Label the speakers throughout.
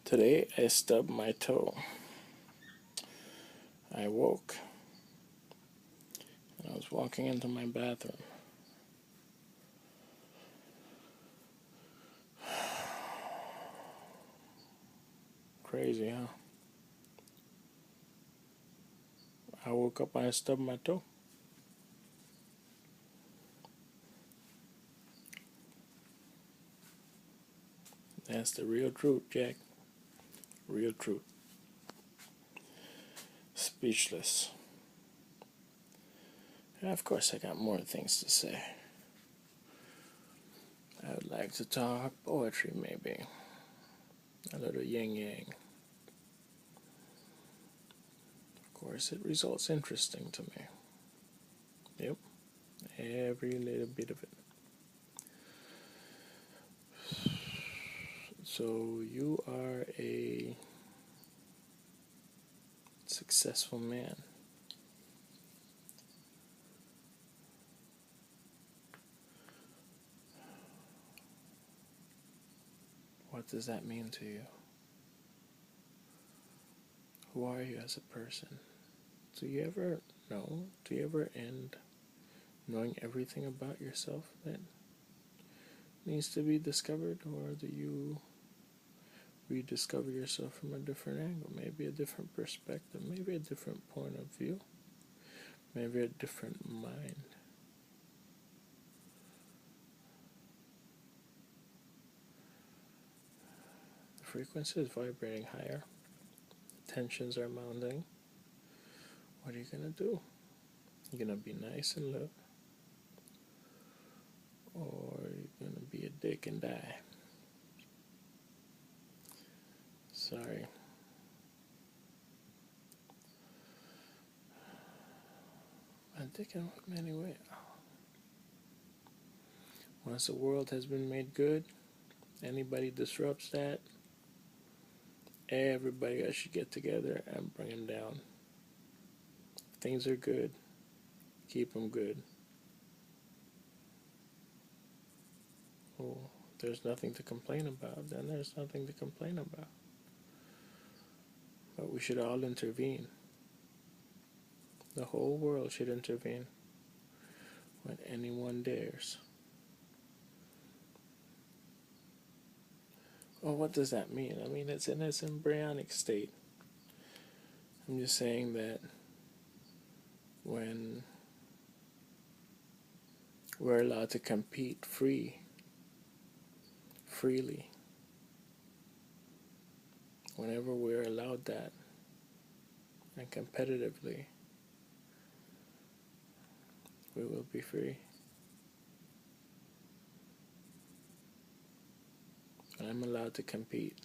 Speaker 1: Today I stubbed my toe. I woke and I was walking into my bathroom. Crazy, huh? I woke up and I stubbed my toe. That's the real truth, Jack. Real truth. Speechless. And of course, I got more things to say. I would like to talk poetry, maybe. A little yin yang. Of course, it results interesting to me. Yep, every little bit of it. So, you are a successful man. What does that mean to you? Who are you as a person? Do you ever know? Do you ever end knowing everything about yourself that needs to be discovered? Or do you rediscover yourself from a different angle? Maybe a different perspective, maybe a different point of view, maybe a different mind. The frequency is vibrating higher, tensions are mounting. What are you gonna do? You're gonna be nice and live, or you're gonna be a dick and die. Sorry. A dick in what many ways? Once the world has been made good, anybody disrupts that, everybody else should get together and bring them down. If things are good, keep them good. Well, there's nothing to complain about, then there's nothing to complain about. But we should all intervene. The whole world should intervene when anyone dares. Well, what does that mean? I mean, it's in its embryonic state. I'm just saying that when we're allowed to compete freely, whenever we're allowed that, and competitively, we will be free. I'm allowed to compete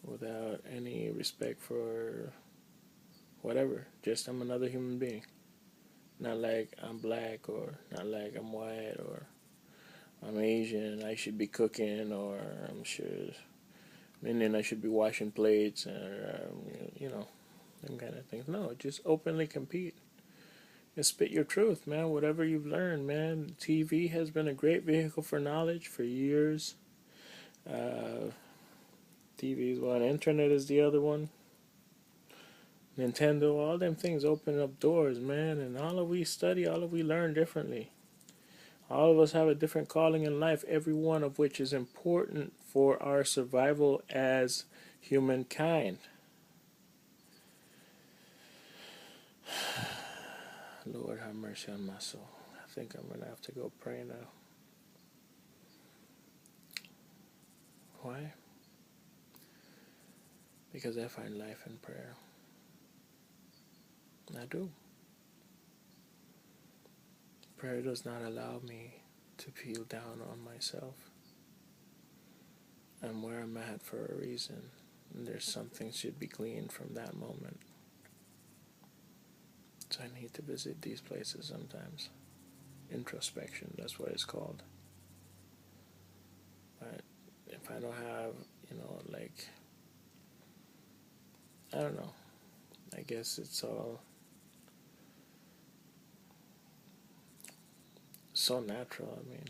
Speaker 1: without any respect for whatever. Just I'm another human being. Not like I'm black, or not like I'm white, or I'm Asian, I should be cooking, or I'm sure Indian, I should be washing plates, or, them kind of things. No, just openly compete. Just spit your truth, man. Whatever you've learned, man. TV has been a great vehicle for knowledge for years. TV is one, internet is the other one. Nintendo, all them things open up doors, man. And all of we study, all of we learn differently. All of us have a different calling in life, every one of which is important for our survival as humankind. Lord have mercy on my soul. I think I'm going to have to go pray now. Why? Because I find life in prayer. I do. Prayer does not allow me to feel down on myself. I'm where I'm at for a reason, and there's something should be gleaned from that moment. So I need to visit these places sometimes. Introspection, that's what it's called. But if I don't have, I don't know. I guess it's all so natural. I mean,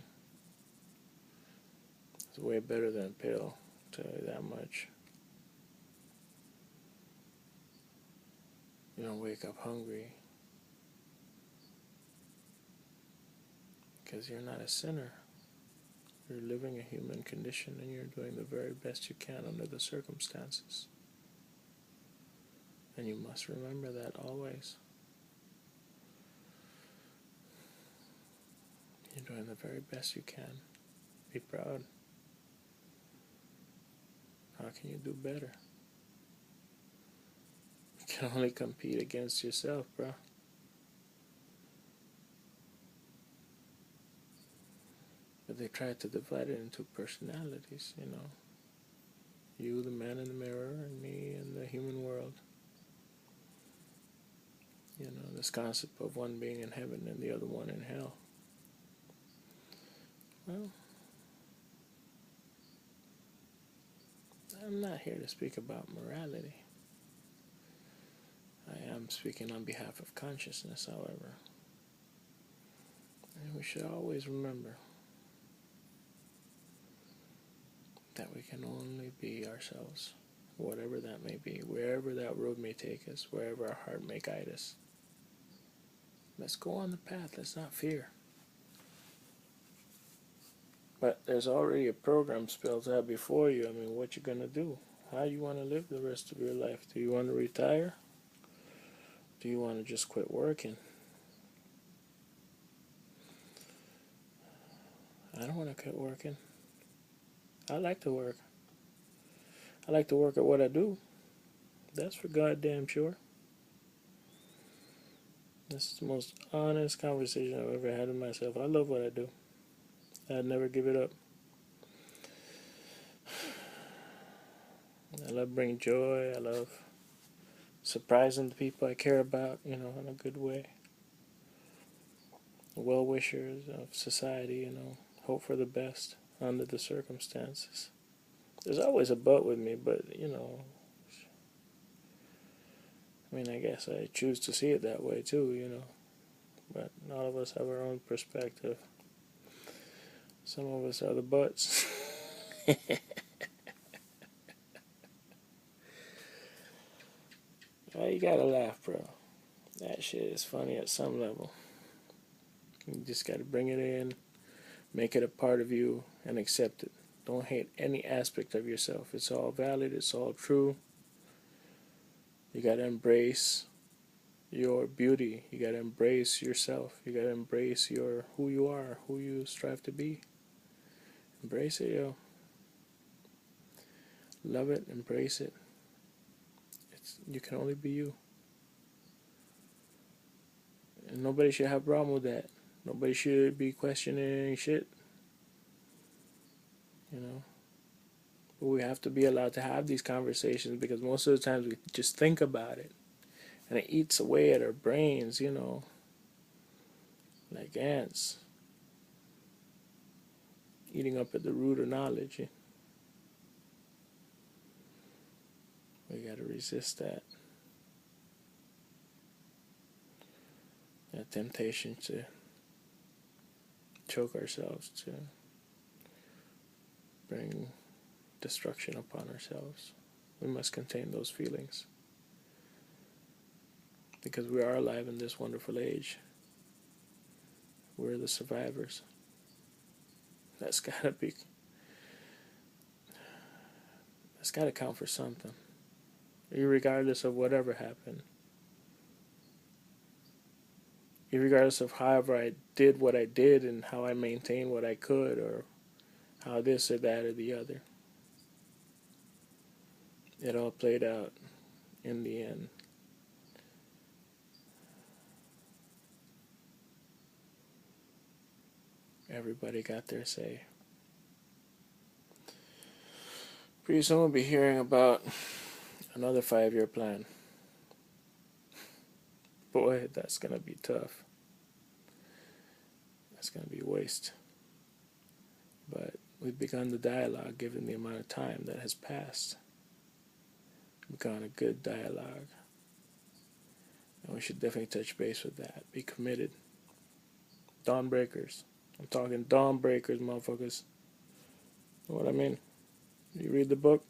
Speaker 1: It's way better than a pill, I'll tell you that much. You don't wake up hungry because you're not a sinner. You're living a human condition and you're doing the very best you can under the circumstances. And you must remember that always. You're doing the very best you can. Be proud. How can you do better? You can only compete against yourself, bro. But they try to divide it into personalities, you know. You, the man in the mirror, and me in the human world. You know, this concept of one being in heaven and the other one in hell. Well, I'm not here to speak about morality. I am speaking on behalf of consciousness, however. And we should always remember that we can only be ourselves, whatever that may be, wherever that road may take us, wherever our heart may guide us. Let's go on the path, let's not fear. But there's already a program spelled out before you. I mean, what you gonna do? How you want to live the rest of your life? Do you want to retire? Do you want to just quit working? I don't want to quit working. I like to work. I like to work at what I do. That's for goddamn sure. This is the most honest conversation I've ever had with myself. I love what I do. I'd never give it up. I love bringing joy. I love surprising the people I care about, you know, in a good way. Well-wishers of society, you know, hope for the best under the circumstances. There's always a but with me, but, you know, I mean, I guess I choose to see it that way too, you know. But all of us have our own perspective. Some of us are the butts. Well, you gotta laugh, bro. That shit is funny at some level. You just gotta bring it in, make it a part of you, and accept it. Don't hate any aspect of yourself. It's all valid, it's all true. You gotta embrace your beauty. You gotta embrace yourself. You gotta embrace your who you are, who you strive to be. Embrace it, yo. Love it, embrace it. You can only be you. And nobody should have a problem with that. Nobody should be questioning shit. You know? But we have to be allowed to have these conversations because most of the times we just think about it. And it eats away at our brains, you know. Like ants. Eating up at the root of knowledge. We gotta resist that. That temptation to choke ourselves, to bring destruction upon ourselves. We must contain those feelings. Because we are alive in this wonderful age. We're the survivors. That's gotta count for something. Irregardless of whatever happened. Irregardless of however I did what I did and how I maintained what I could or how this or that or the other. It all played out in the end. Everybody got their say. Pretty soon we'll be hearing about another 5-year plan. Boy, that's gonna be tough. That's gonna be a waste. But we've begun the dialogue given the amount of time that has passed. We've begun a good dialogue. And we should definitely touch base with that. Be committed. Dawn breakers. I'm talking dawn breakers, motherfuckers. You know what I mean? You read the book?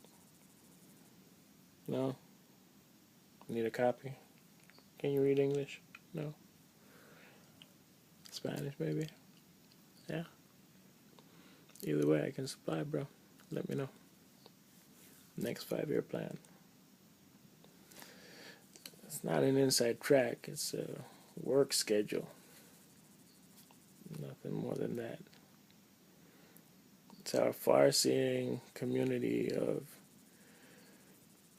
Speaker 1: No? Need a copy? Can you read English? No? Spanish, maybe? Yeah? Either way, I can supply, bro. Let me know. Next 5-year plan. It's not an inside track, it's a work schedule. Nothing more than that. It's our far seeing community of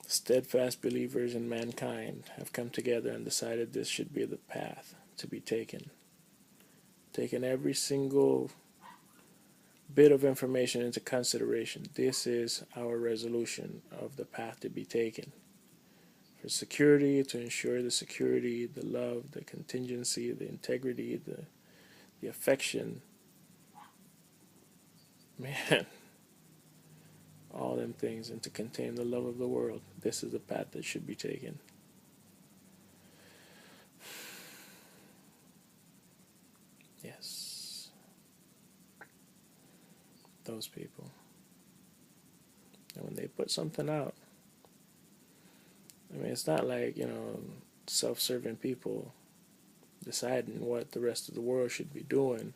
Speaker 1: steadfast believers in mankind have come together and decided this should be the path to be taken. Taking every single bit of information into consideration. This is our resolution of the path to be taken. For security, to ensure the security, the love, the contingency, the integrity, the affection. Man, all them things, and to contain the love of the world. This is the path that should be taken. Yes. Those people. And when they put something out, I mean, it's not like, self-serving people deciding what the rest of the world should be doing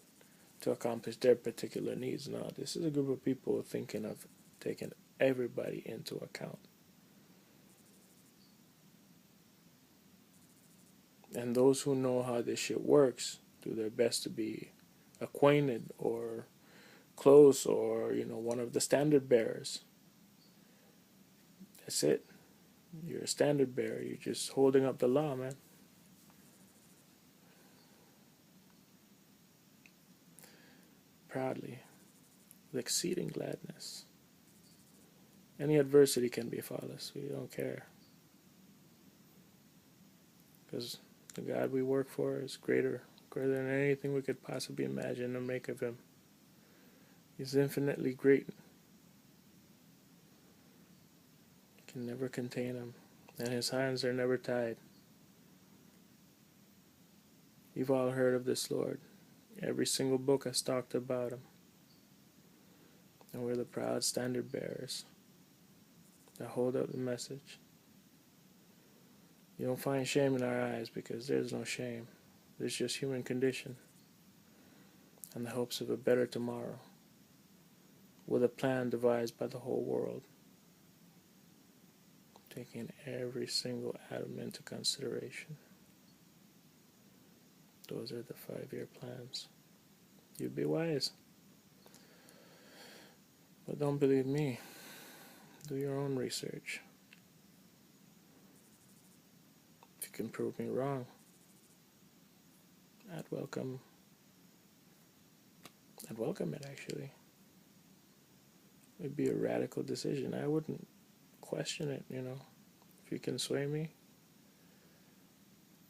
Speaker 1: to accomplish their particular needs. No, this is a group of people thinking of taking everybody into account. And those who know how this shit works do their best to be acquainted or close or, one of the standard bearers. That's it. You're a standard bearer. You're just holding up the law, man. Proudly, with exceeding gladness. Any adversity can be flawless. We don't care. Because the God we work for is greater than anything we could possibly imagine or make of him. He's infinitely great. You can never contain him, and his hands are never tied. You've all heard of this Lord. Every single book has talked about him. And we're the proud standard bearers that hold up the message. You don't find shame in our eyes because there's no shame. There's just human condition and the hopes of a better tomorrow with a plan devised by the whole world, taking every single atom into consideration. Those are the 5-year plans. You'd be wise. But don't believe me. Do your own research. If you can prove me wrong, I'd welcome it, actually. It'd be a radical decision. I wouldn't question it, If you can sway me,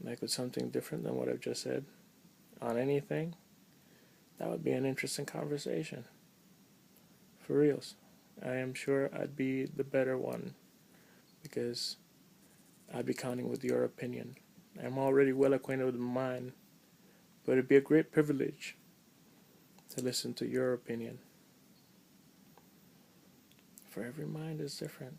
Speaker 1: like with something different than what I've just said, on anything, that would be an interesting conversation. For reals. I am sure I'd be the better one because I'd be counting with your opinion. I'm already well acquainted with mine, but it'd be a great privilege to listen to your opinion. For every mind is different.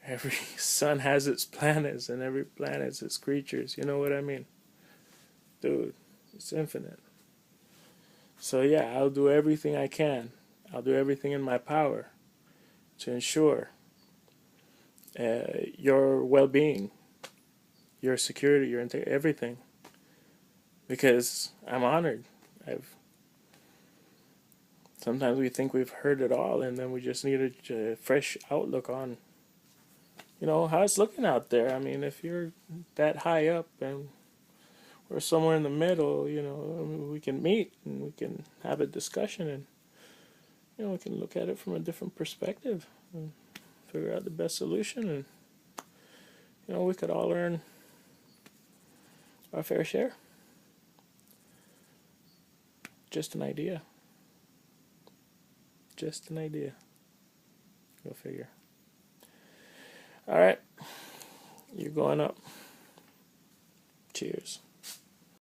Speaker 1: Every sun has its planets, and every planet's its creatures. You know what I mean? Dude, it's infinite. So yeah, I'll do everything I can. I'll do everything in my power to ensure your well-being, your security, your everything. Because I'm honored. Sometimes we think we've heard it all, and then we just need a fresh outlook on, how it's looking out there. I mean, if you're that high up and we're somewhere in the middle, we can meet and we can have a discussion and, we can look at it from a different perspective and figure out the best solution, and, we could all earn our fair share. Just an idea. Just an idea. Go figure. All right. You're going up. Cheers.